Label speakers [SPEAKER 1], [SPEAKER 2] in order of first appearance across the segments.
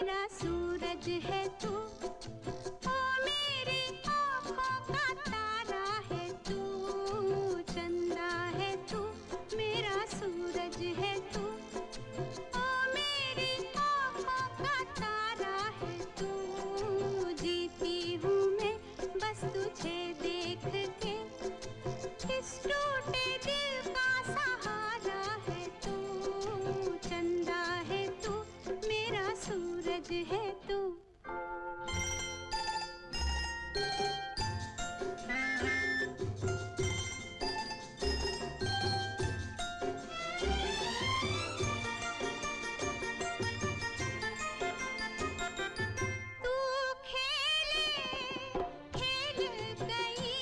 [SPEAKER 1] मेरा सूरज है तू, ओ मेरी आँखों का तारा है तू, चंदा है तू, मेरा सूरज है तू, ओ मेरी आँखों का तारा है तू, जीती हूँ मैं बस तुझे देख के, इस टूटे दिल का सहारा है तू, चंदा है तू, मेरा सूरज है तू। तू खेले खेल गई,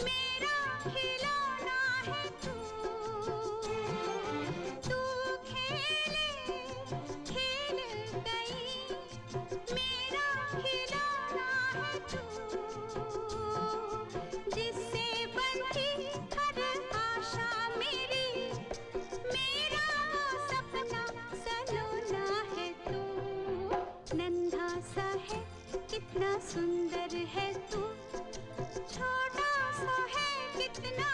[SPEAKER 1] मेरा खिलौना है तू, तू खेले खेल गई, मेरा खिलौना है तू, जिससे बनती हर आशा मेरी, मेरा सपना सलोना है तू, नन्हा सा है कितना सुंदर है तू, छोटा सा है कितना।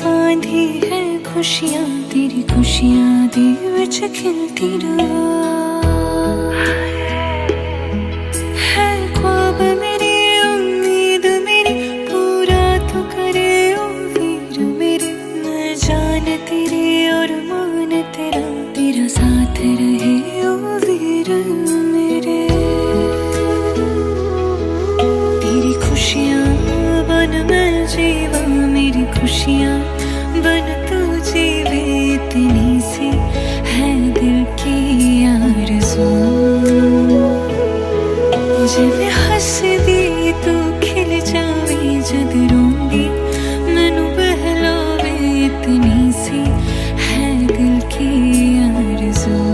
[SPEAKER 2] बांधी है खुशियाँ तेरी, खुशियाँ दे विच खिलती है ख्वाब मेरी, उम्मीद मेरी, पूरा तो करे ओ वीर मेरे, मैं जान तेरी और मान तेरा, तेरा साथ रहे ओ वीर मेरे, तेरी खुशियाँ बन मैं जीवा, मेरी खुशियाँ बन तू जीवे, इतनी सी है दिल की आरज़ू, जब हंसदी तू खिल जावे, जद रोंदी मैनू बहलावे, इतनी सी है दिल की आरज़ू।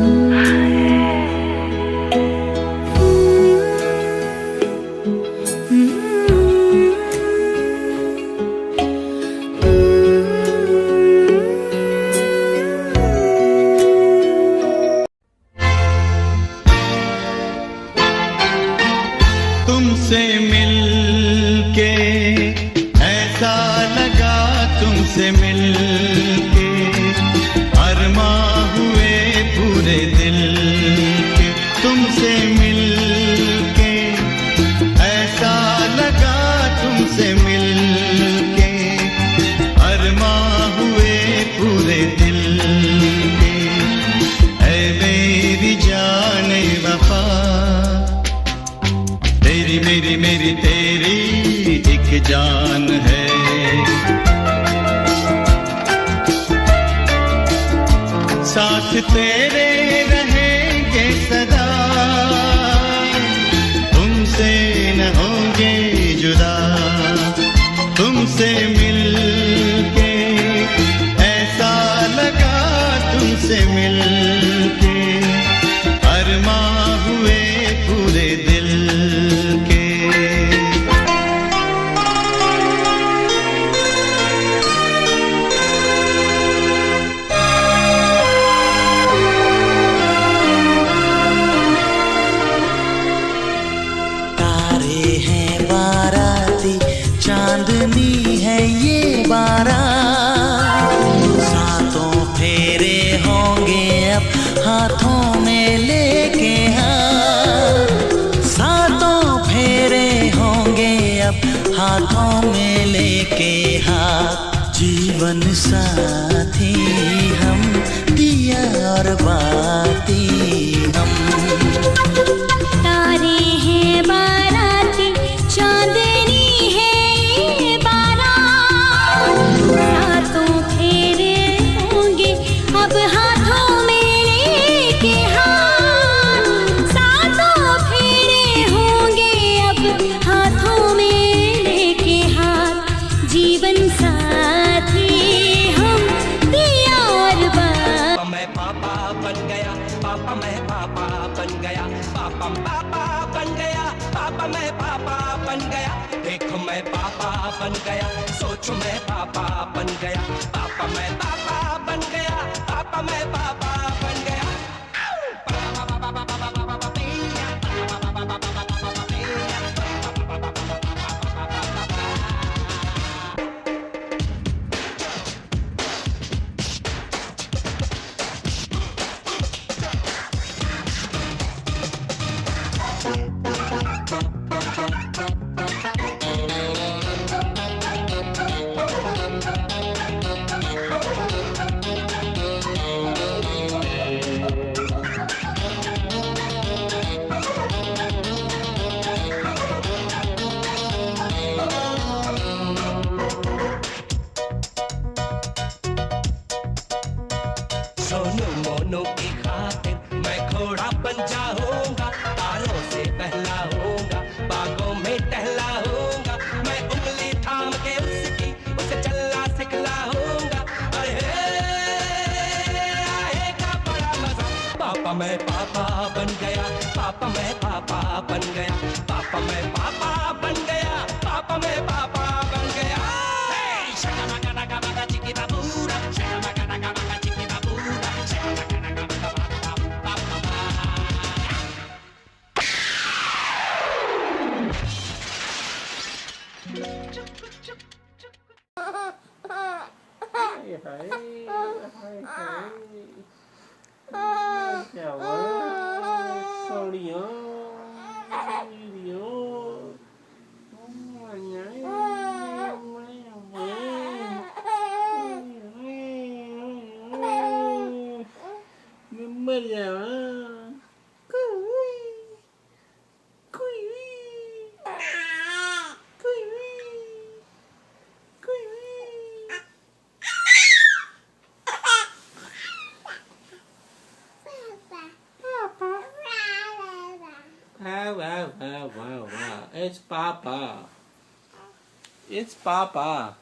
[SPEAKER 3] तुमसे मिलके ऐसा लगा, तुमसे मिलके अरमां हुए पूरे दिल के, तुमसे मिलके ऐसा लगा, तुमसे मिलके अरमां हुए पूरे दिल के, ऐ मेरी जाने वफा, तेरी मेरी मेरी तेरी एक जान है, साथ तेरे रहेंगे सदा, तुमसे न होंगे जुदा, तुमसे मिलके ऐसा लगा, तुमसे मिलके अरमां हुए पूरे दिल के।
[SPEAKER 4] तारे हैं बाराती, चांदनी है ये बारात, सातों फेरे होंगे अब हाथों में लेके हाथ, साथ हाथों में लेके हाथ, जीवन साथी हम, दिया और बाती हम।
[SPEAKER 1] तारे हैं बाराती, चांदनी है ये बारात, सातों फेरे होंगे अब हाथों में लेके हाथ, सातों फेरे होंगे अब हाथों में लेके हाथ, जीवन साथी हम, दिया और बाती।
[SPEAKER 5] मैं पापा बन गया, पापा मैं पापा बन गया, पापा पापा बन गया, पापा मैं पापा बन गया, देखो मैं पापा बन गया, सोचो मैं पापा बन गया, पापा मैं पापा बन गया, पापा मैं पापा बन गया। सोनू मोनू की खातिर मैं घोड़ा बन जाऊंगा, तारों से पहला होऊंगा, बागों में टहला होऊंगा, मैं उंगली थाम के उसकी उसे चलना सिखलाऊंगा, आएगा बड़ा मजा। पापा मैं पापा बन गया, पापा मैं पापा बन गया, पापा मैं पापा बन गया, पापा मैं पापा बन गया।
[SPEAKER 6] Wow. It's Papa. It's Papa.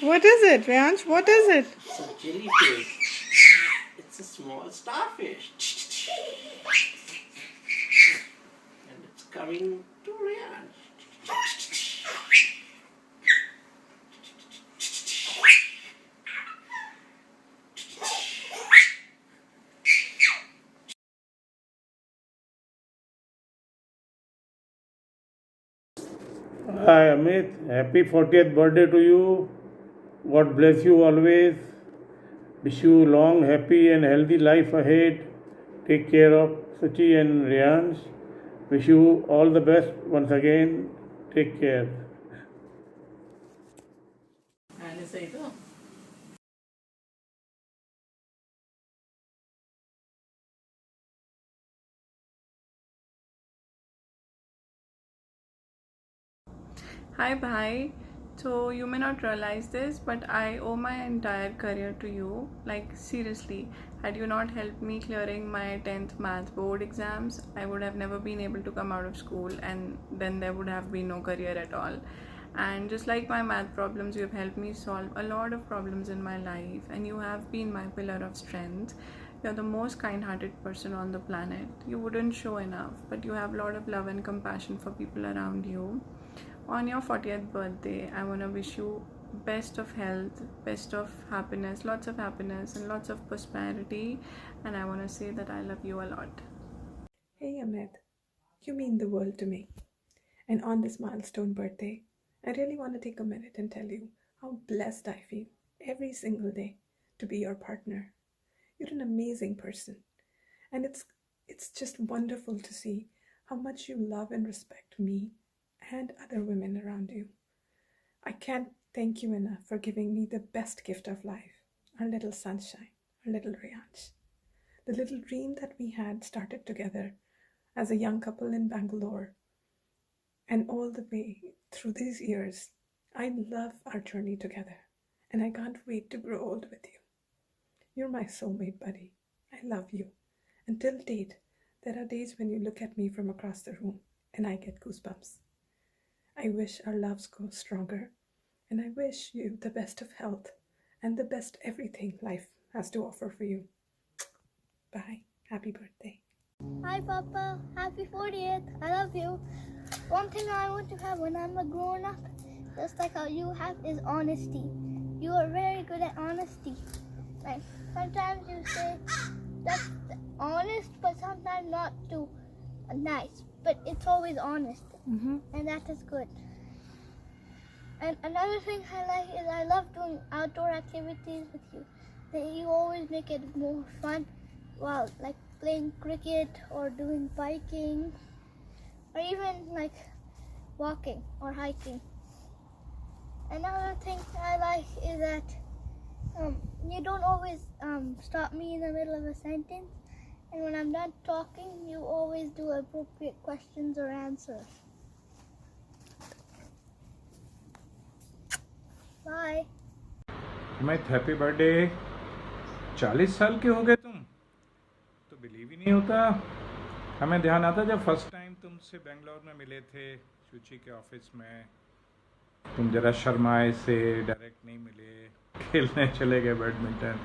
[SPEAKER 7] What is it, Ryansh? What is it?
[SPEAKER 6] It's a jellyfish. It's a small starfish. And it's coming to Ryan.
[SPEAKER 8] Hi Amit, happy 40th birthday to you. God bless you always. Wish you long, happy and healthy life ahead. Take care of Suchi and Ryansh. Wish you all the best once again. Take care.
[SPEAKER 7] Hi, bhai. So, you may not realize this, but I owe my entire career to you. Like, seriously, had you not helped me clearing my 10th math board exams, I would have never been able to come out of school, and then there would have been no career at all. And just like my math problems, you have helped me solve a lot of problems in my life, and you have been my pillar of strength. You're the most kind-hearted person on the planet. You wouldn't show enough, but you have a lot of love and compassion for people around you. On your 40th birthday, I want to wish you best of health, best of happiness, lots of happiness and lots of prosperity, and I want to say that I love you a lot.
[SPEAKER 9] Hey Amit, you mean the world to me. And on this milestone birthday, I really want to take a minute and tell you how blessed I feel every single day to be your partner. You're an amazing person. And it's just wonderful to see how much you love and respect me and other women around you. I can't thank you enough for giving me the best gift of life, our little sunshine, our little Riyansh. The little dream that we had started together as a young couple in Bangalore. And all the way through these years, I love our journey together. And I can't wait to grow old with you. You're my soulmate, buddy. I love you. Until date, there are days when you look at me from across the room and I get goosebumps. I wish our loves go stronger, and I wish you the best of health and the best everything life has to offer for you. Bye. Happy birthday.
[SPEAKER 10] Hi Papa, happy 40th. I love you. One thing I want to have when I'm a grown up, just like how you have, is honesty. You are very good at honesty. Like sometimes you say that's honest, but sometimes not too nice. But it's always honest, and that is good. And another thing I like is I love doing outdoor activities with you. That you always make it more fun, while like playing cricket or doing biking, or even like walking or hiking. Another thing I like is that you don't always stop me in the middle of a sentence, and when I'm done talking, you always do appropriate questions or answers. Bye.
[SPEAKER 11] Amit happy birthday 40 साल के हो गए तुम तो believe ही नहीं होता हमें ध्यान आता जब फर्स्ट टाइम तुमसे बेंगलोर में मिले थे शुचि के ऑफिस में तुम जरा शर्माए से डायरेक्ट नहीं मिले खेलने चले गए बैडमिंटन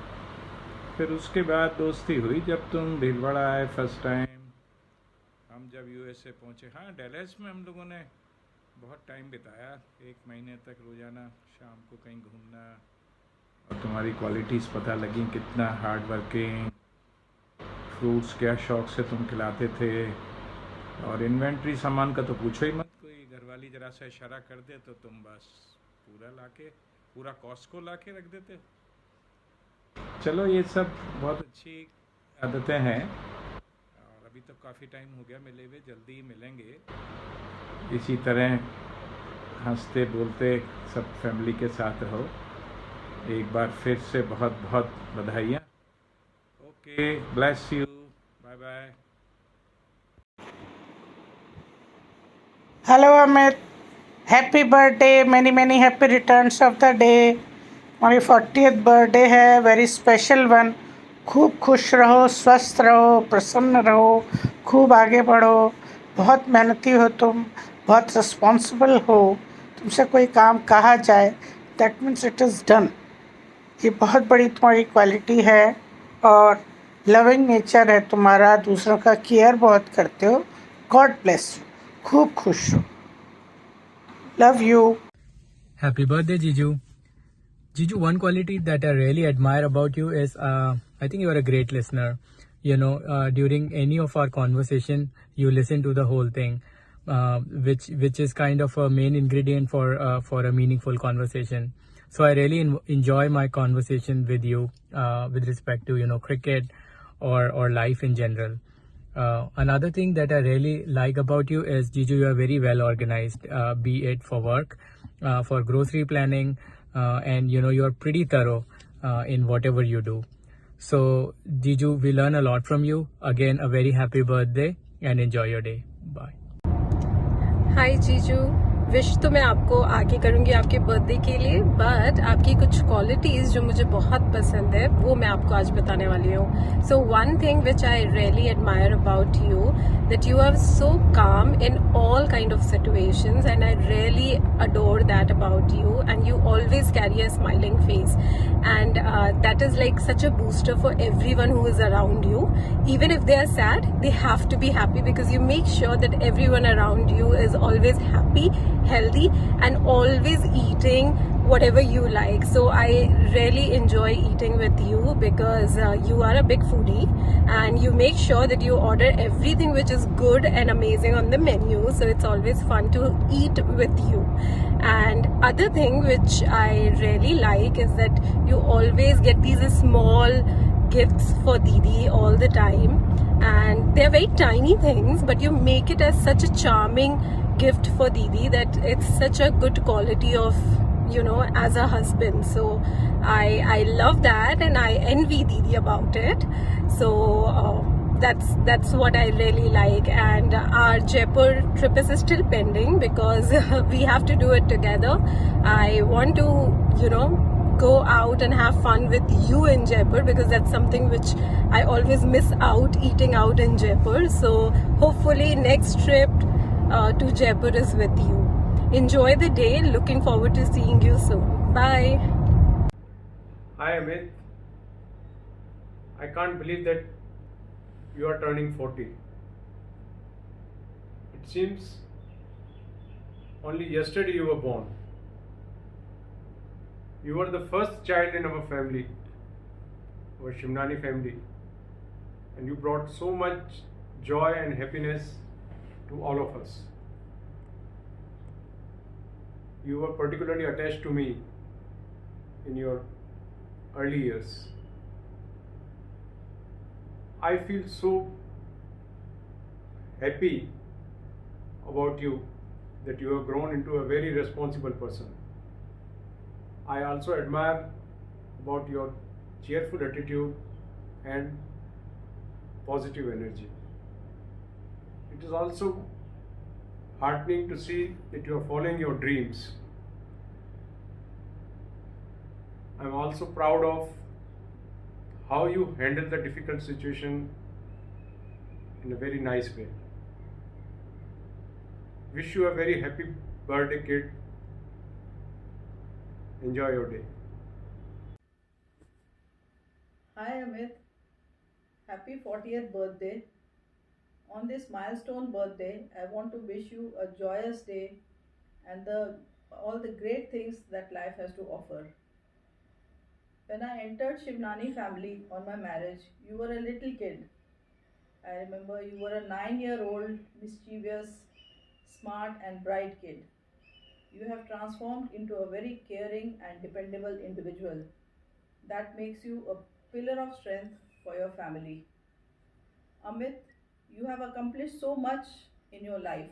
[SPEAKER 11] फिर उसके बाद दोस्ती हुई जब तुम भीलवाड़ा आए फर्स्ट टाइम हम जब यूएसए पहुंचे हाँ डैलस में हम लोगों ने बहुत टाइम बिताया 1 महीने तक रोज़ाना शाम को कहीं घूमना और तुम्हारी क्वालिटीज़ पता लगी कितना हार्ड वर्किंग फ्रूट्स क्या शौक़ से तुम खिलाते थे और इन्वेंट्री सामान का तो पूछो ही मत कोई घरवाली ज़रा सा इशारा कर दे तो तुम बस पूरा कॉस्को ला के रख देते चलो ये सब बहुत अच्छी आदतें हैं और अभी तो काफ़ी टाइम हो गया मिले हुए जल्दी ही मिलेंगे इसी तरह हंसते बोलते सब फैमिली के साथ रहो एक बार फिर से बहुत बहुत बधाइयाँ okay bless you bye bye
[SPEAKER 12] Hello Amit, happy birthday, many happy returns of the day. हमारी 40th बर्थडे है, वेरी स्पेशल वन. खूब खुश रहो, स्वस्थ रहो, प्रसन्न रहो, खूब आगे बढ़ो. बहुत मेहनती हो तुम, बहुत रिस्पॉन्सिबल हो. तुमसे कोई काम कहा जाए that means it is done. ये बहुत बड़ी तुम्हारी क्वालिटी है और लविंग नेचर है तुम्हारा. दूसरों का केयर बहुत करते हो. God bless you. खूब खुश हो. Love you.
[SPEAKER 13] Happy birthday, Jiju. Jiju, one quality that I really admire about you is I think you are a great listener. You know, during any of our conversation, you listen to the whole thing, which is kind of a main ingredient for a meaningful conversation. So I really enjoy my conversation with you with respect to cricket or life in general. Another thing that I really like about you is, Jiju, you are very well organized, be it for work, for grocery planning, and you are pretty thorough in whatever you do. So Jiju, we learn a lot from you. Again, a very happy birthday and enjoy your day. Bye.
[SPEAKER 14] Hi Jiju, wish तो मैं आपको आगे करूंगी आपके birthday के लिए, but आपकी कुछ क्वालिटीज जो मुझे बहुत पसंद है वो मैं आपको आज बताने वाली हूँ. So one thing which I really admire about you, that you are so calm in all kind of situations, and I really adore that about you, and you always carry a smiling face, and that is like such a booster for everyone who is around you. Even if they are sad, they have to be happy because you make sure that everyone around you is always happy, healthy, and always eating whatever you like. So I really enjoy eating with you because you are a big foodie and you make sure that you order everything which is good and amazing on the menu. So it's always fun to eat with you. And other thing which I really like is that you always get these small gifts for Didi all the time, and they're very tiny things, but you make it as such a charming gift for Didi that it's such a good quality of, you know, as a husband. So I love that and I envy Didi about it. So that's what I really like. And our Jaipur trip is still pending because we have to do it together. I want to, you know, go out and have fun with you in Jaipur because that's something which I always miss out, eating out in Jaipur. So hopefully next trip to Jaipur is with you. Enjoy the day. Looking forward to seeing you soon. Bye.
[SPEAKER 8] Hi Amit. I can't believe that you are turning 40. It seems only yesterday you were born. You were the first child in our family, our Shivnani family, and you brought so much joy and happiness to all of us. You were particularly attached to me in your early years. I feel so happy about you that you have grown into a very responsible person. I also admire about your cheerful attitude and positive energy. It is also heartening to see that you are following your dreams. I am also proud of how you handle the difficult situation in a very nice way. Wish you a very happy birthday, kid. Enjoy your day.
[SPEAKER 15] Hi Amit, happy 40th birthday. On this milestone birthday, I want to wish you a joyous day and all the great things that life has to offer. When I entered Shivnani family on my marriage, you were a little kid. I remember you were a 9-year-old, mischievous, smart and bright kid. You have transformed into a very caring and dependable individual. That makes you a pillar of strength for your family. Amit, you have accomplished so much in your life,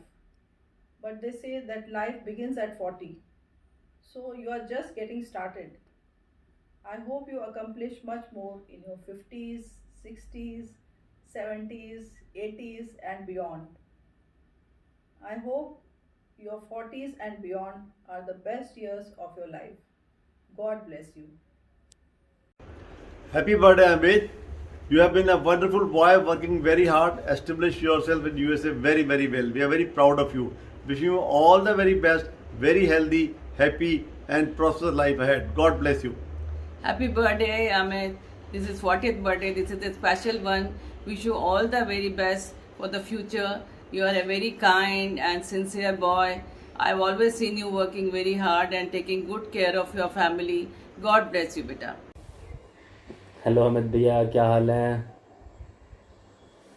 [SPEAKER 15] but they say that life begins at 40. So you are just getting started. I hope you accomplish much more in your 50s, 60s, 70s, 80s and beyond. I hope your 40s and beyond are the best years of your life. God bless you.
[SPEAKER 16] Happy birthday, Amit. You have been a wonderful boy, working very hard, established yourself in USA very, very well. We are very proud of you. Wishing you all the very best, very healthy, happy and prosperous life ahead. God bless you.
[SPEAKER 17] Happy birthday, Amit. This is 40th birthday. This is a special one. Wish you all the very best for the future. You are a very kind and sincere boy. I've always seen you working very hard and taking good care of your family. God bless you, beta.
[SPEAKER 18] Hello Amit भैया, क्या हाल है?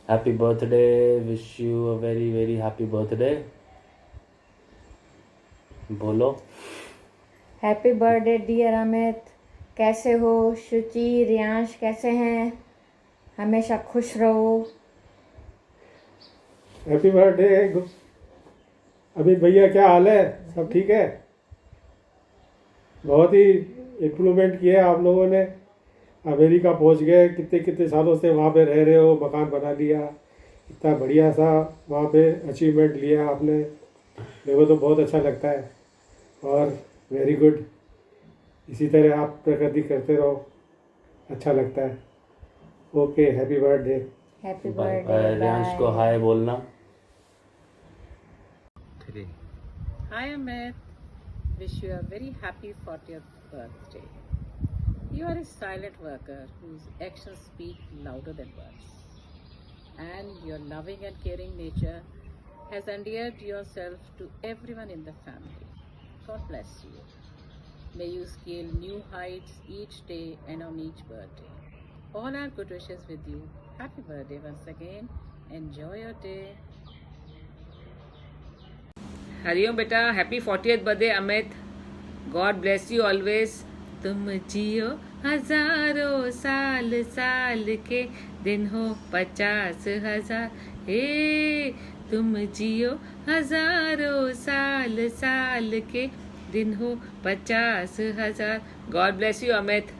[SPEAKER 18] Happy birthday, wish you a very very happy birthday. बोलो.
[SPEAKER 19] Happy birthday dear Amit. कैसे हो? शुचि, रियांश कैसे हैं? हमेशा खुश रहो.
[SPEAKER 8] हैप्पी बर्थडे अमित भैया, क्या हाल है? सब ठीक है? बहुत ही इम्प्रूवमेंट किया आप लोगों ने. अमेरिका पहुंच गए, कितने कितने सालों से वहाँ पे रह रहे हो, मकान बना लिया, इतना बढ़िया सा वहाँ पे अचीवमेंट लिया आपने. मेरे को तो बहुत अच्छा लगता है और वेरी गुड. इसी तरह आप प्रगति करते रहो, अच्छा लगता है. Okay, happy birthday.
[SPEAKER 19] Happy birthday.
[SPEAKER 18] Riyansh को हाय बोलना.
[SPEAKER 20] Hi Amit, wish you a very happy 40th birthday. You are a silent worker whose actions speak louder than words. And your loving and caring nature has endeared yourself to everyone in the family. God bless you. May you scale new heights each day and on each birthday. All our good wishes with you. Happy birthday once again. Enjoy your day.
[SPEAKER 21] Hariom बेटा, happy 40th birthday Amit. God bless you always. तुम जियो हजारों साल, साल के दिन हो 50,000. हे तुम जियो हजारों साल, साल के दिन हो 50,000. God bless you Amit.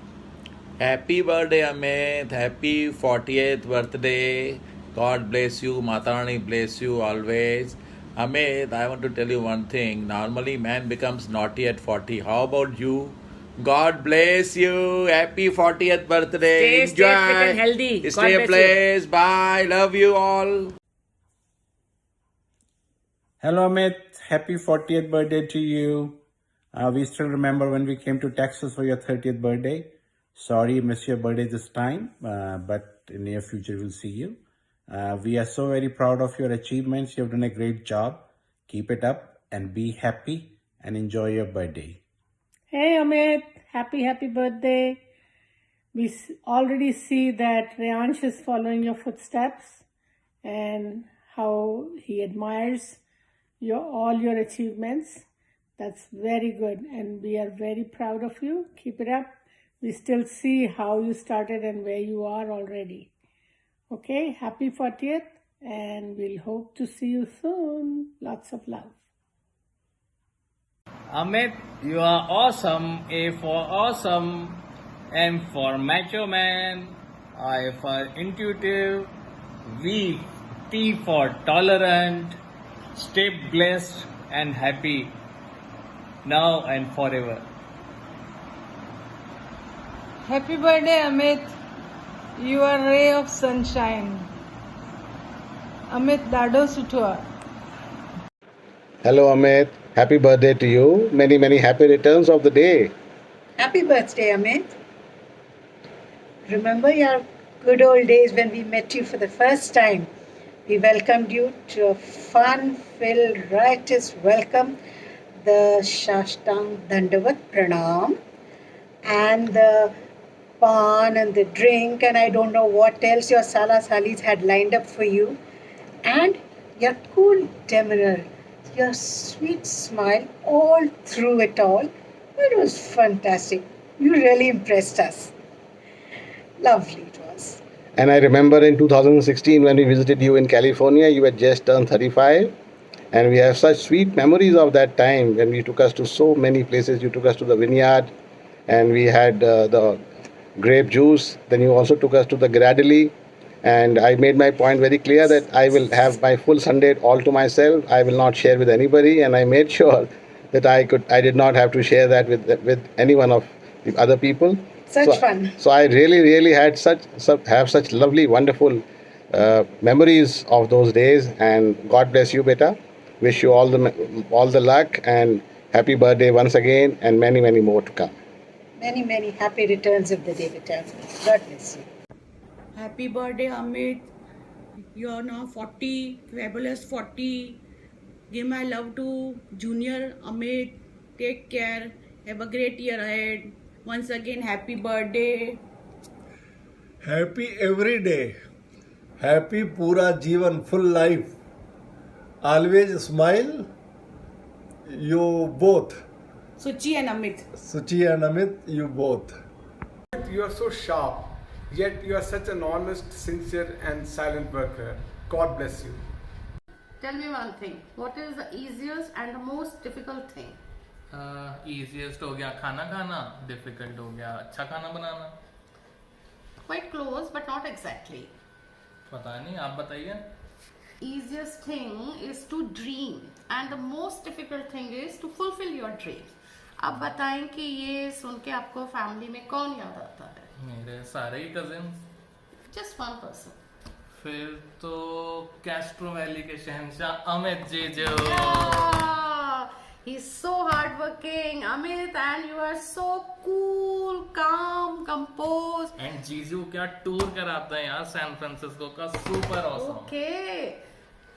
[SPEAKER 22] Happy birthday, Amit. Happy 40th birthday. God bless you. Mata Rani bless you always. Amit, I want to tell you one thing. Normally, man becomes naughty at 40. How about you? God bless you. Happy 40th birthday.
[SPEAKER 21] Stay fit and healthy.
[SPEAKER 22] Stay blessed. Bye. Love you all.
[SPEAKER 11] Hello, Amit. Happy 40th birthday to you. We still remember when we came to Texas for your 30th birthday. Sorry, miss your birthday this time, but in near future we'll see you. We are so very proud of your achievements. You have done a great job. Keep it up and be happy and enjoy your birthday.
[SPEAKER 12] Hey Amit, happy birthday. We already see that Reyansh is following your footsteps and how he admires all your achievements. That's very good and we are very proud of you. Keep it up. We still see how you started and where you are already. Okay, happy 40th and we'll hope to see you soon. Lots of love.
[SPEAKER 23] Amit, you are awesome. A for awesome. M for macho man. I for intuitive. V, T for tolerant. Stay blessed and happy. Now and forever.
[SPEAKER 24] Happy birthday, Amit. You are a ray of sunshine. Amit Dado Sutua.
[SPEAKER 25] Hello, Amit. Happy birthday to you. Many, many happy returns of the day.
[SPEAKER 26] Happy birthday, Amit. Remember your good old days when we met you for the first time. We welcomed you to a fun-filled, riotous welcome, the Shashtang Dandavat Pranam, and the pan and the drink and I don't know what else your Sala Salis had lined up for you, and your cool demeanor, your sweet smile all through it all. It was fantastic. You really impressed us. Lovely it was.
[SPEAKER 25] And I remember in 2016 when we visited you in California, you had just turned 35. And we have such sweet memories of that time when you took us to so many places. You took us to the vineyard and we had the grape juice. Then you also took us to the Gradley, and I made my point very clear that I will have my full Sunday all to myself. I will not share with anybody, and I made sure that I did not have to share that with any one of the other people.
[SPEAKER 26] Fun.
[SPEAKER 25] So I really had such lovely, wonderful memories of those days, and God bless you, beta. Wish you all the luck and happy birthday once again, and many, many more to come.
[SPEAKER 26] Many, many happy returns of the day, beta. God bless you.
[SPEAKER 27] Happy birthday, Amit. You are now 40, fabulous 40. Give my love to Junior Amit. Take care. Have a great year ahead. Once again, happy birthday.
[SPEAKER 28] Happy every day. Happy pura jeevan, full life. Always smile. You both.
[SPEAKER 27] Suchi and Amit.
[SPEAKER 28] Suchi and Amit, you both.
[SPEAKER 6] You are so sharp, yet you are such an honest, sincere and silent worker. God bless you.
[SPEAKER 29] Tell me one thing. What is the easiest and the most difficult thing?
[SPEAKER 30] Easiest हो गया खाना खाना, difficult हो गया अच्छा खाना बनाना.
[SPEAKER 29] Quite close, but not exactly.
[SPEAKER 30] पता नहीं, आप बताइए.
[SPEAKER 29] Easiest thing is to dream, and the most difficult thing is to fulfill your dreams. अब बताएं कि ये सुन के आपको फैमिली में कौन याद आता है?
[SPEAKER 30] मेरे सारे ही कजिन.
[SPEAKER 29] Just one person.
[SPEAKER 30] फिर तो कैस्ट्रो वैली के शहंशाह अमित जीजू.
[SPEAKER 29] He's so hardworking, Amit, and you are so cool, calm, composed.
[SPEAKER 30] And जीजू क्या टूर कराता है यार सैन फ्रांसिस्को का, super awesome.
[SPEAKER 29] Okay,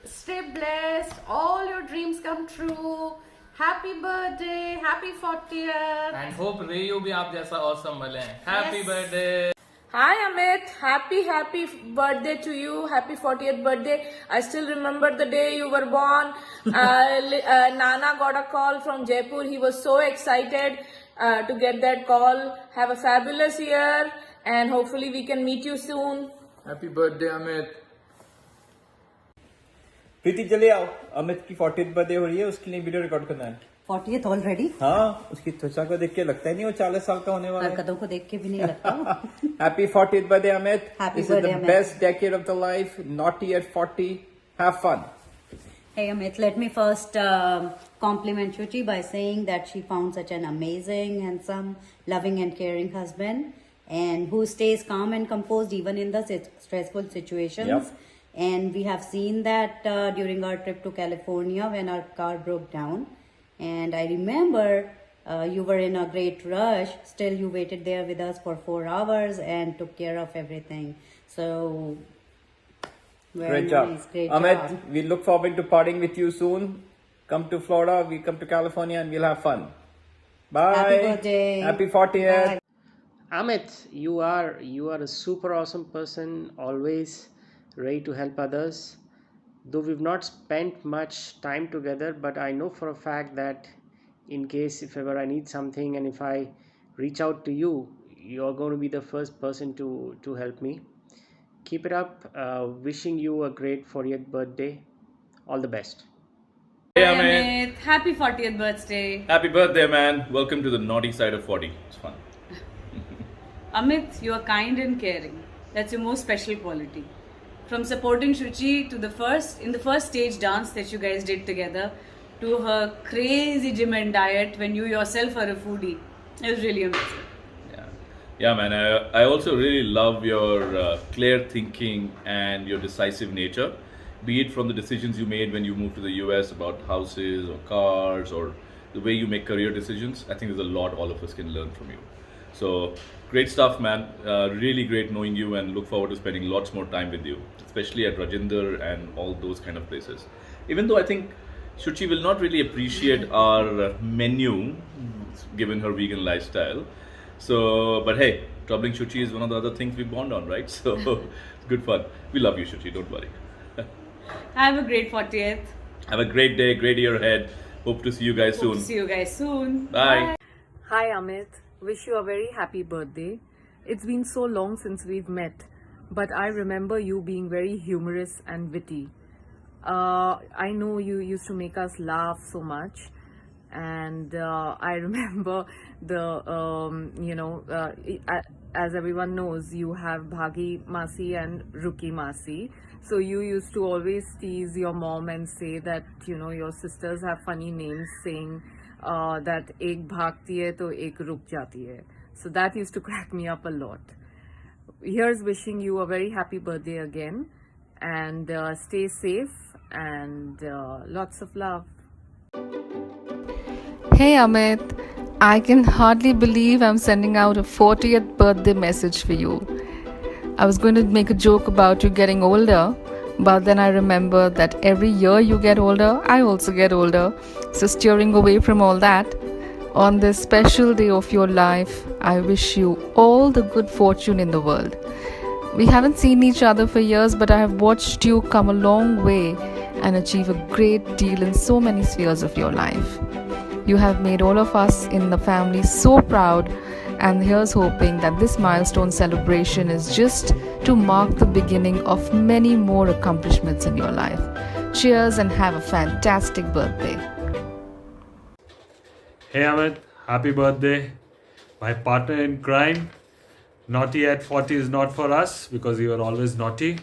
[SPEAKER 29] stay blessed. All your dreams come true. Happy birthday, happy 40th.
[SPEAKER 30] And hope Rayu bhi aap jaisa awesome bane. Happy birthday.
[SPEAKER 21] Hi Amit, happy birthday to you. Happy 40th birthday. I still remember the day you were born. Nana got a call from Jaipur. He was so excited to get that call. Have a fabulous year and hopefully we can meet you soon.
[SPEAKER 30] Happy birthday Amit.
[SPEAKER 1] प्रीति चले आओ, अमित की 40th birthday हो रही है, उसके लिए video record करना है।
[SPEAKER 2] 40th already?
[SPEAKER 1] हाँ, उसकी त्वचा को देख के लगता ही नहीं वो 40 साल का होने वाला है।
[SPEAKER 2] हरकतों को देख के भी नहीं लगता।
[SPEAKER 1] Happy 40th birthday Amit.
[SPEAKER 2] Happy
[SPEAKER 1] This
[SPEAKER 2] birthday,
[SPEAKER 1] is the
[SPEAKER 2] Amit.
[SPEAKER 1] best decade of the life. Naughty at 40. Have fun.
[SPEAKER 2] Hey Amit, let me first compliment Shuchi by saying that she found such an amazing, handsome, loving and caring husband and who stays calm and composed even in the stressful situations.
[SPEAKER 1] Yep.
[SPEAKER 2] And we have seen that during our trip to California when our car broke down. And I remember you were in a great rush. Still, you waited there with us for 4 hours and took care of everything. So, very
[SPEAKER 1] Great job.
[SPEAKER 2] nice. Great
[SPEAKER 1] Amit,
[SPEAKER 2] job.
[SPEAKER 1] we look forward to partying with you soon. Come to Florida, we come to California and we'll have fun. Bye.
[SPEAKER 2] Happy birthday.
[SPEAKER 1] Happy 40th.
[SPEAKER 2] Bye.
[SPEAKER 3] Amit, you are a super awesome person, always ready to help others. Though we've not spent much time together, but I know for a fact that in case if ever I need something and if I reach out to you, you're going to be the first person to help me. Keep it up. Wishing you a great 40th birthday. All the best.
[SPEAKER 17] Hey Amit, happy 40th birthday.
[SPEAKER 4] Happy birthday, man. Welcome to the naughty side of 40. It's fun.
[SPEAKER 17] Amit, you are kind and caring. That's your most special quality. From supporting Shuchi to the first stage dance that you guys did together, to her crazy gym and diet when you yourself are a foodie. It was really amazing.
[SPEAKER 4] Yeah, man. I also really love your clear thinking and your decisive nature. Be it from the decisions you made when you moved to the US about houses or cars or the way you make career decisions. I think there's a lot all of us can learn from you. So great stuff, man. Really great knowing you and look forward to spending lots more time with you, especially at Rajinder and all those kind of places. Even though I think Shuchi will not really appreciate our menu given her vegan lifestyle. So, but hey, troubling Shuchi is one of the other things we bond on, right? So it's good fun. We love you, Shuchi. Don't worry.
[SPEAKER 17] Have a great 40th.
[SPEAKER 4] Have a great day, great year ahead. Hope to see you guys soon.
[SPEAKER 17] Hope to see you guys soon.
[SPEAKER 4] Bye.
[SPEAKER 5] Hi Amit, wish you a very happy birthday. It's been so long since we've met, but I remember you being very humorous and witty. I know you used to make us laugh so much, and I remember as everyone knows, you have Bhagi Masi and Ruki Masi. So you used to always tease your mom and say that, your sisters have funny names, saying that ek bhagti hai to ek ruk jati hai. So that used to crack me up a lot. Here's wishing you a very happy birthday again, and stay safe and lots of love.
[SPEAKER 7] Hey Amit, I can hardly believe I'm sending out a 40th birthday message for you. I was going to make a joke about you getting older, but then I remember that every year you get older, I also get older. So steering away from all that, on this special day of your life, I wish you all the good fortune in the world. We haven't seen each other for years, but I have watched you come a long way and achieve a great deal in so many spheres of your life. You have made all of us in the family so proud, and here's hoping that this milestone celebration is just to mark the beginning of many more accomplishments in your life. Cheers and have a fantastic birthday.
[SPEAKER 9] Hey Amit, happy birthday. My partner in crime. Naughty at 40 is not for us because you are always naughty.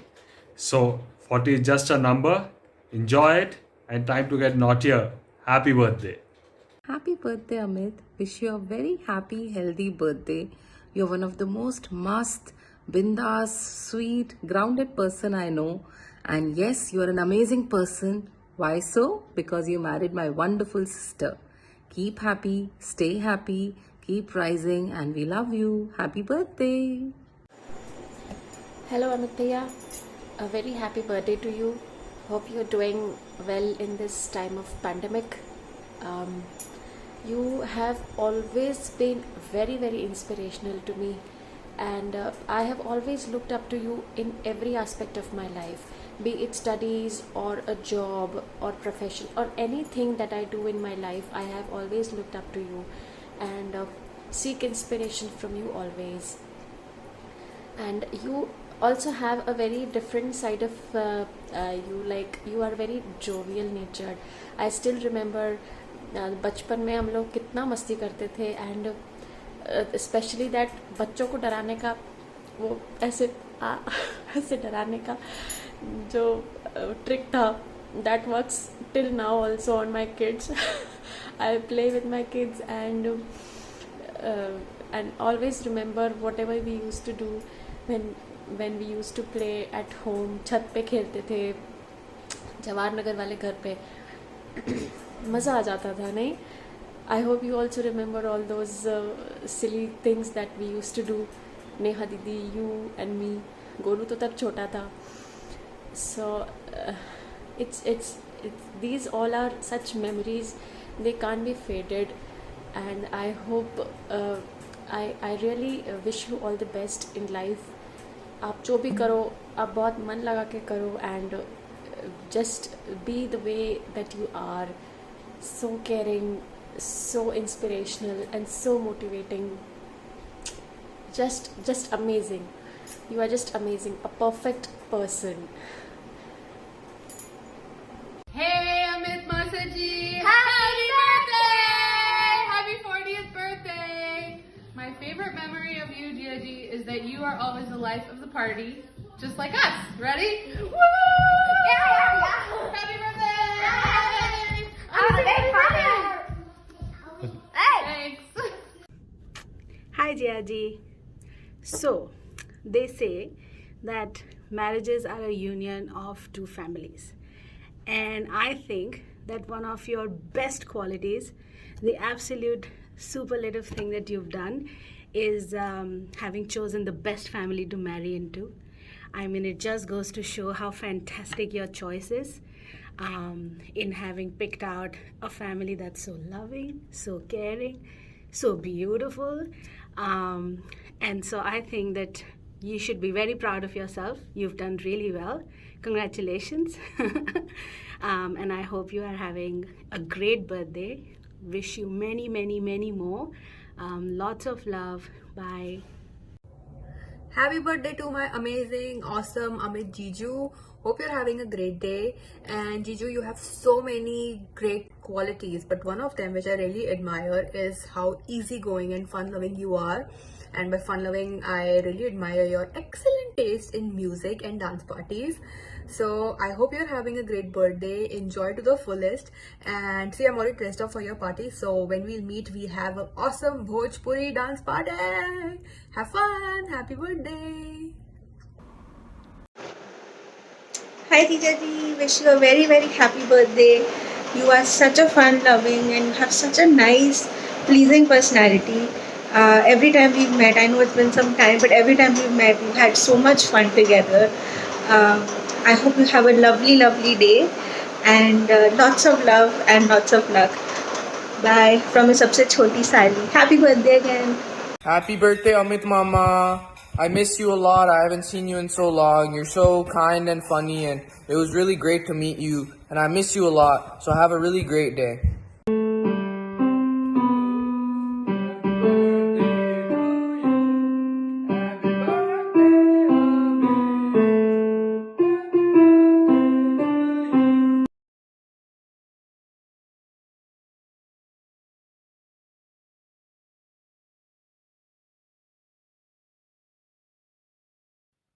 [SPEAKER 9] So 40 is just a number. Enjoy it and time to get naughtier. Happy birthday.
[SPEAKER 5] Happy birthday Amit, wish you a very happy, healthy birthday. You're one of the most mast, bindas, sweet, grounded person I know. And yes, you are an amazing person. Why so? Because you married my wonderful sister. Keep happy, stay happy, keep rising, and we love you. Happy birthday.
[SPEAKER 10] Hello Amit Bhaiya, a very happy birthday to you. Hope you're doing well in this time of pandemic. You have always been very, very inspirational to me, and I have always looked up to you in every aspect of my life, be it studies or a job or profession or anything that I do in my life. I have always looked up to you and seek inspiration from you always. And you also have a very different side of you, like you are very jovial natured. I still remember बचपन में हम लोग कितना मस्ती करते थे, and specially that बच्चों को डराने का, वो ऐसे ऐसे डराने का जो ट्रिक था, that works till now also on my kids. I play with my kids and always remember whatever we used to do when we used to play at home. छत पे खेलते थे जवाहर नगर वाले घर पे. मज़ा आ जाता था, नहीं? I hope you also remember all those silly things that we used to do. Neha दीदी, you and me. गोलू तो तब छोटा था. So it's these all are such memories. They can't be faded. And I hope I really wish you all the best in life. आप जो भी करो, आप बहुत मन लगा के करो, and just be the way that you are. So caring, so inspirational, and so motivating. Just amazing. You are just amazing. A perfect person.
[SPEAKER 24] Hey, Amit Masaji! Happy birthday! Happy 40th birthday! My favorite memory of you, Giaji, is that you are always the life of the party, just like us. Ready? Woo! Yeah! Happy birthday! Thanks.
[SPEAKER 8] Hi, Giaji. So, they say that marriages are a union of two families. And I think that one of your best qualities, the absolute superlative thing that you've done, is having chosen the best family to marry into. I mean, it just goes to show how fantastic your choice is in having picked out a family that's so loving, so caring, so beautiful. And so I think that you should be very proud of yourself. You've done really well. Congratulations. And I hope you are having a great birthday. Wish you many, many, many more. Lots of love. Bye.
[SPEAKER 11] Happy birthday to my amazing, awesome Amit Jiju. Hope you're having a great day. And Jiju, you have so many great qualities, but one of them which I really admire is how easygoing and fun-loving you are. And by fun-loving, I really admire your excellent taste in music and dance parties. So I hope you're having a great birthday. Enjoy to the fullest. And see, I'm already dressed up for your party. So when we'll meet, we have an awesome Bhojpuri dance party. Have fun. Happy birthday.
[SPEAKER 13] Hi Tijaji, wish you a very, very happy birthday. You are such a fun-loving and have such a nice, pleasing personality. Every time we've met, I know it's been some time, but every time we've met, we've had so much fun together. I hope you have a lovely, lovely day and lots of love and lots of luck. Bye. From a sabse choti Sally. Happy birthday again.
[SPEAKER 14] Happy birthday, Amit Mama. I miss you a lot. I haven't seen you in so long. You're so kind and funny, and it was really great to meet you. And I miss you a lot. So have a really great day.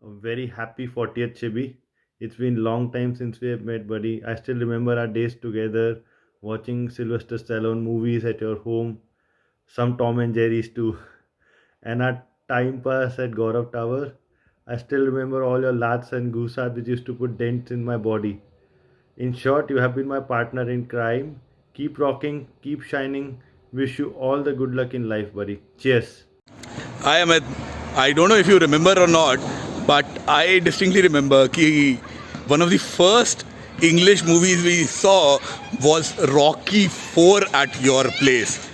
[SPEAKER 15] A very happy 40th, Chibi. It's been long time since we have met, buddy. I still remember our days together, watching Sylvester Stallone movies at your home, some Tom and Jerry's too, and our time pass at Gaurav Tower. I still remember all your laths and goosas which used to put dents in my body. In short, you have been my partner in crime. Keep rocking, keep shining. Wish you all the good luck in life, buddy. Cheers.
[SPEAKER 16] Hi Amit. I don't know if you remember or not, but I distinctly remember that one of the first English movies we saw was Rocky 4 at your place.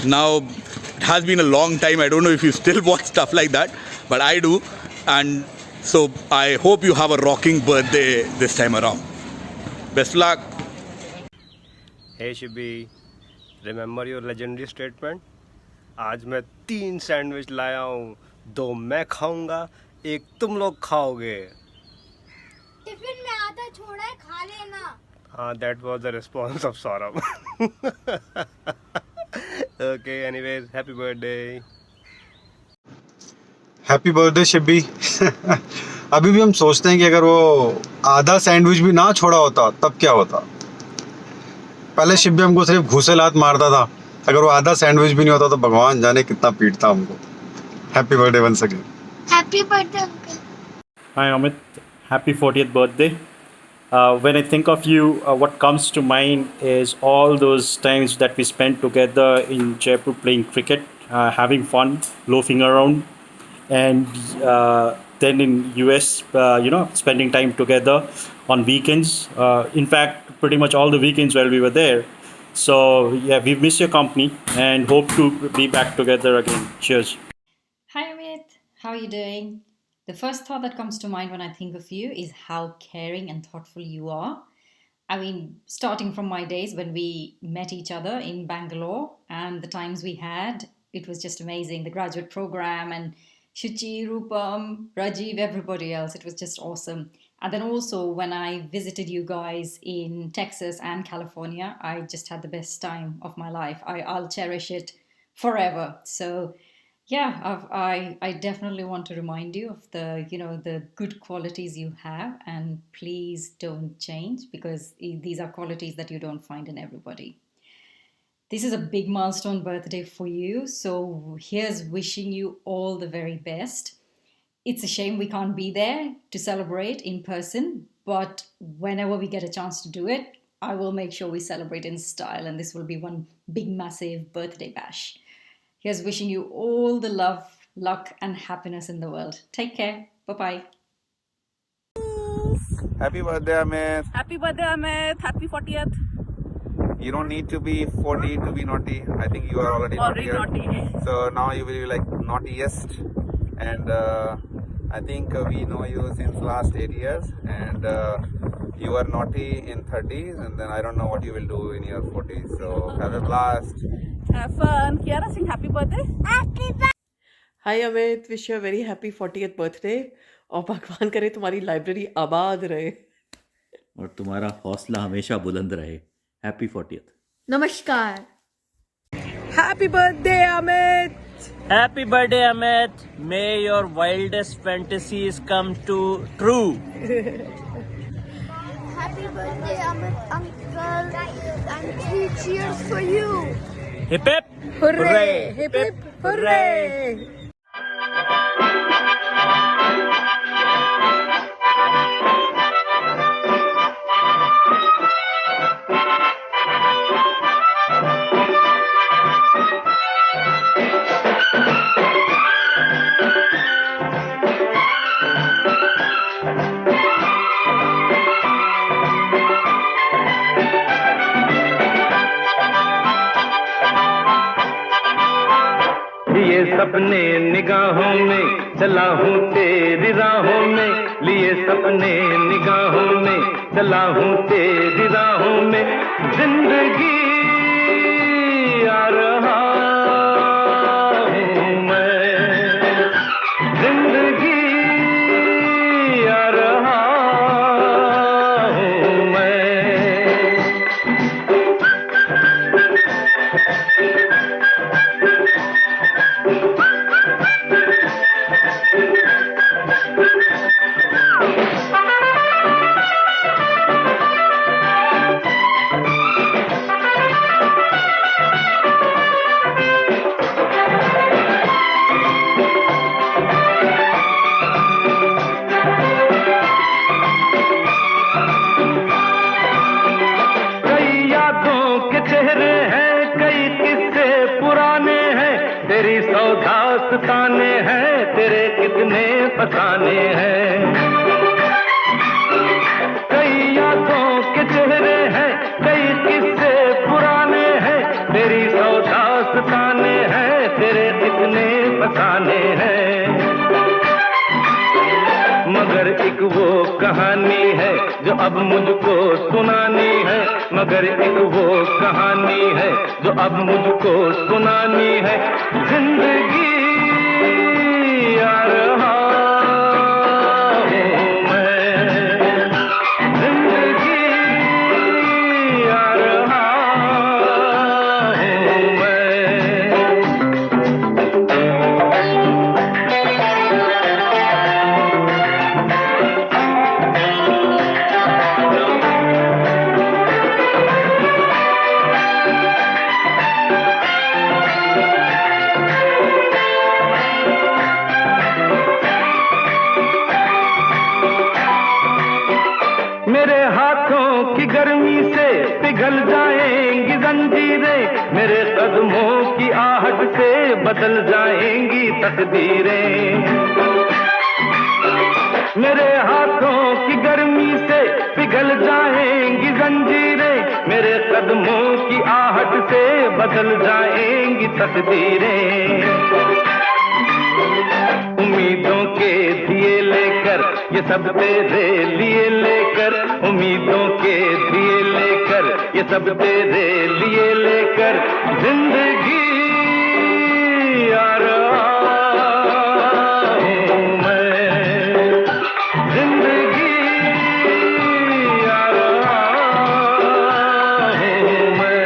[SPEAKER 16] Now, it has been a long time. I don't know if you still watch stuff like that, but I do. And so I hope you have a rocking birthday this time around. Best luck.
[SPEAKER 12] Hey Shibi, remember your legendary statement? आज मैं 3 sandwich लाया हूँ, 2 मैं खाऊंगा, 1 तुम लोग खाओगे.
[SPEAKER 18] Tiffin में आधा छोड़ा है, खा लेना.
[SPEAKER 12] हाँ, that was the response of Saurabh. Okay, anyways, happy birthday.
[SPEAKER 19] Happy birthday Shibbi. अभी भी हम सोचते हैं कि अगर वो आधा सैंडविच भी ना छोड़ा होता तब क्या होता. पहले शिब्बी हमको सिर्फ घूसे लात मारता था, अगर वो आधा सैंडविच भी नहीं होता तो भगवान जाने कितना पीटता हमको. Happy birthday once again.
[SPEAKER 18] Happy birthday uncle.
[SPEAKER 20] Hi Amit, happy 40th birthday. When I think of you, what comes to mind is all those times that we spent together in Jaipur playing cricket, having fun, loafing around, and then in US, spending time together on weekends. In fact, pretty much all the weekends while we were there. So yeah, we miss your company and hope to be back together again. Cheers.
[SPEAKER 22] Hi Amit, how are you doing? The first thought that comes to mind when I think of you is how caring and thoughtful you are. I mean, starting from my days when we met each other in Bangalore and the times we had, it was just amazing. The graduate program and Shuchi, Rupam, Rajiv, everybody else, it was just awesome. And then also when I visited you guys in Texas and California, I just had the best time of my life. I'll cherish it forever. So yeah, I definitely want to remind you of the good qualities you have, and please don't change, because these are qualities that you don't find in everybody. This is a big milestone birthday for you, so here's wishing you all the very best. It's a shame we can't be there to celebrate in person, but whenever we get a chance to do it, I will make sure we celebrate in style, and this will be one big massive birthday bash. Here's wishing you all the love, luck and happiness in the world. Take care. Bye-bye.
[SPEAKER 23] Happy birthday, Amit.
[SPEAKER 25] Happy birthday, Amit. Happy 40th.
[SPEAKER 23] You don't need to be 40 to be naughty. I think you are already
[SPEAKER 25] naughty.
[SPEAKER 23] So now you will be like naughtiest. And I think we know you since last 8 years. And you are naughty in 30s. And then I don't know what you will do in your 40s. So have a blast.
[SPEAKER 25] Have fun. Kiara, sing happy birthday.
[SPEAKER 18] Happy birthday.
[SPEAKER 26] Hi Amit, wish you a very happy 40th birthday. और भगवान करे तुम्हारी library आबाद रहे
[SPEAKER 27] और तुम्हारा हौसला हमेशा बुलंद रहे. Happy 40th.
[SPEAKER 18] नमस्कार.
[SPEAKER 26] Happy birthday Amit.
[SPEAKER 28] Happy birthday Amit. May your wildest fantasies come true.
[SPEAKER 18] Happy birthday Amit uncle, and 3 cheers for you.
[SPEAKER 28] Hip hip hooray!
[SPEAKER 26] Hip hip hooray!
[SPEAKER 31] लिए सपने निगाहों में चला हूँ तेरी राहों में, लिए सपने निगाहों में चला हूँ तेरी राहों में, जिंदगी आ रहा हूँ मैं, जिंदगी आ रहा हूँ मैं. तेरी सौ दास्ताने हैं, तेरे कितने फसाने हैं, कई यादों फसाने हैं, मगर एक वो कहानी है जो अब मुझको सुनानी है, मगर एक वो कहानी है जो अब मुझको सुनानी है। जिंदगी आ रहा हूँ मैं, जिंदगी आ रहा हूँ मैं। मेरे हाथों की गर्मी से पिघल जाएंगी जंजीरें, मेरे कदमों की आहट से बदल जाएंगी तकदीरें। मेरे हाथों की गर्मी से पिघल जाएंगी जंजीरें, मेरे कदमों की आहट से बदल जाएंगी तकदीरें। उम्मीदों के दिए लेकर ये सब तेरे लिए लेकर, उम्मीदों के दिए लेकर ये सब तेरे लिए लेकर, जिंदगी आ रहा हूँ मैं, जिंदगी आ रहा हूँ मैं।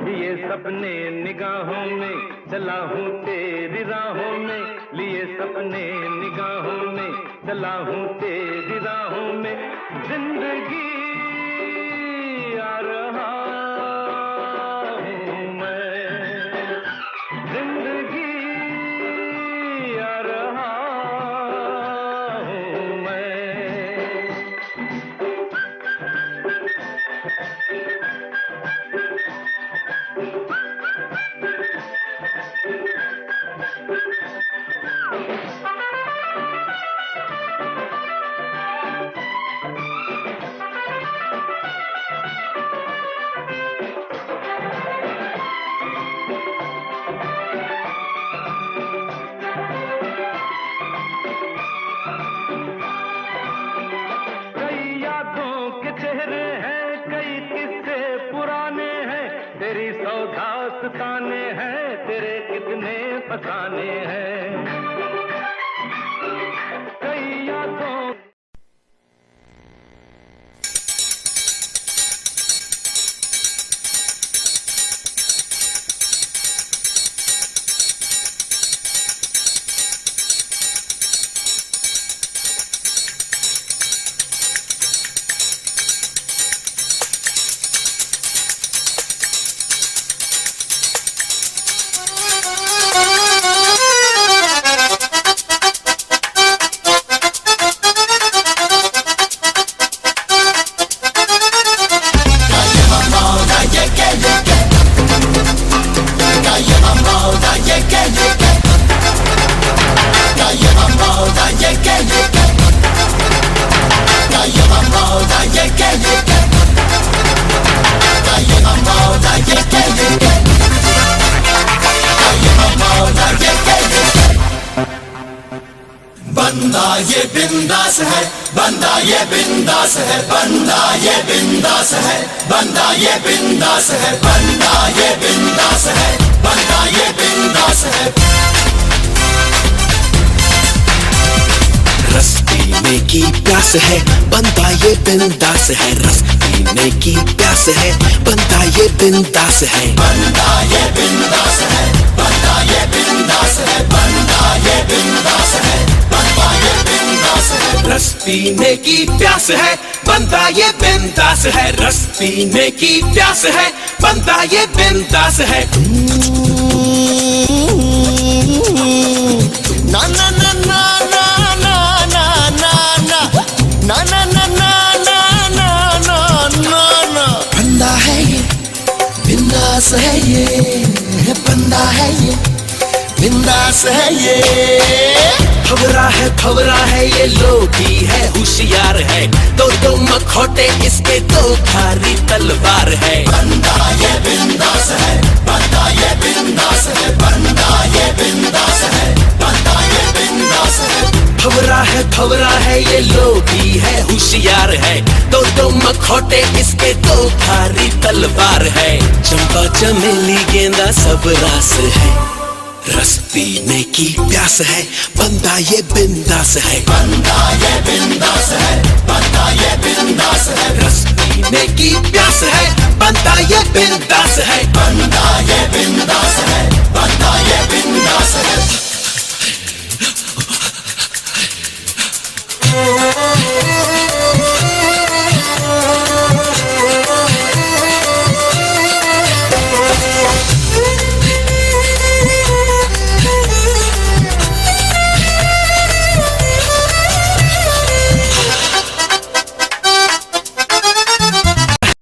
[SPEAKER 31] लिए सपने निगाहों में चला हूँ तेरी राहों में, लिए सपने निगाहों में चला हूँ तेरी राहों में, जिंदगी आ रहा हूँ मैं, जिंदगी आ रहा हूँ मैं। कई यादों के चेहरे हैं, कई किस्से पुराने हैं, तेरी सौ दास्ताने हैं, तेरे कितने फसाने हैं। कई यादों
[SPEAKER 1] बंदा ये बिंदास है, बंदा ये बिंदास है, बंदा ये बिंदास है, बंदा ये बिंदास है, बंदा ये बिंदास है, बंदा ये बिंदास है। रस पीने की प्यास है, बंदा ये बिंदास है, रस पीने की प्यास है, बंदा ये बिंदास है, बंदा ये बिंदास है, बंदा ये बिंदास है, बंदा ये बिंदास है, बंदा ये बिंदास है। रस पीने की प्यास है, बंदा ये बिंदास है, रस पीने की प्यास है, बंदा ये बिंदास है। ना ना ना ना ना ना ना ना ना ना ना ना ना ना ना ना ना ना बंदा है ये बिंदास है ये बंदा है ये बिंदास है ये खबरा है ये लोभी है होशियार है दो मखौटे इसके दो धारी तलवार है बंदा ये बिंदास है बंदा ये बिंदास है बंदा ये बिंदास है बंदा ये बिंदास है खबरा है ये लोभी है होशियार है दो मखौटे इसके दो धारी तलवार है चंपा चमेली गेंदा सब रास है रस पीने की प्यास है बंदा ये बिंदास है बंदा ये बिंदास है बंदा ये बिंदास है रस पीने की प्यास है बंदा ये बिंदास है बंदा ये बिंदास है बंदा ये बिंदास है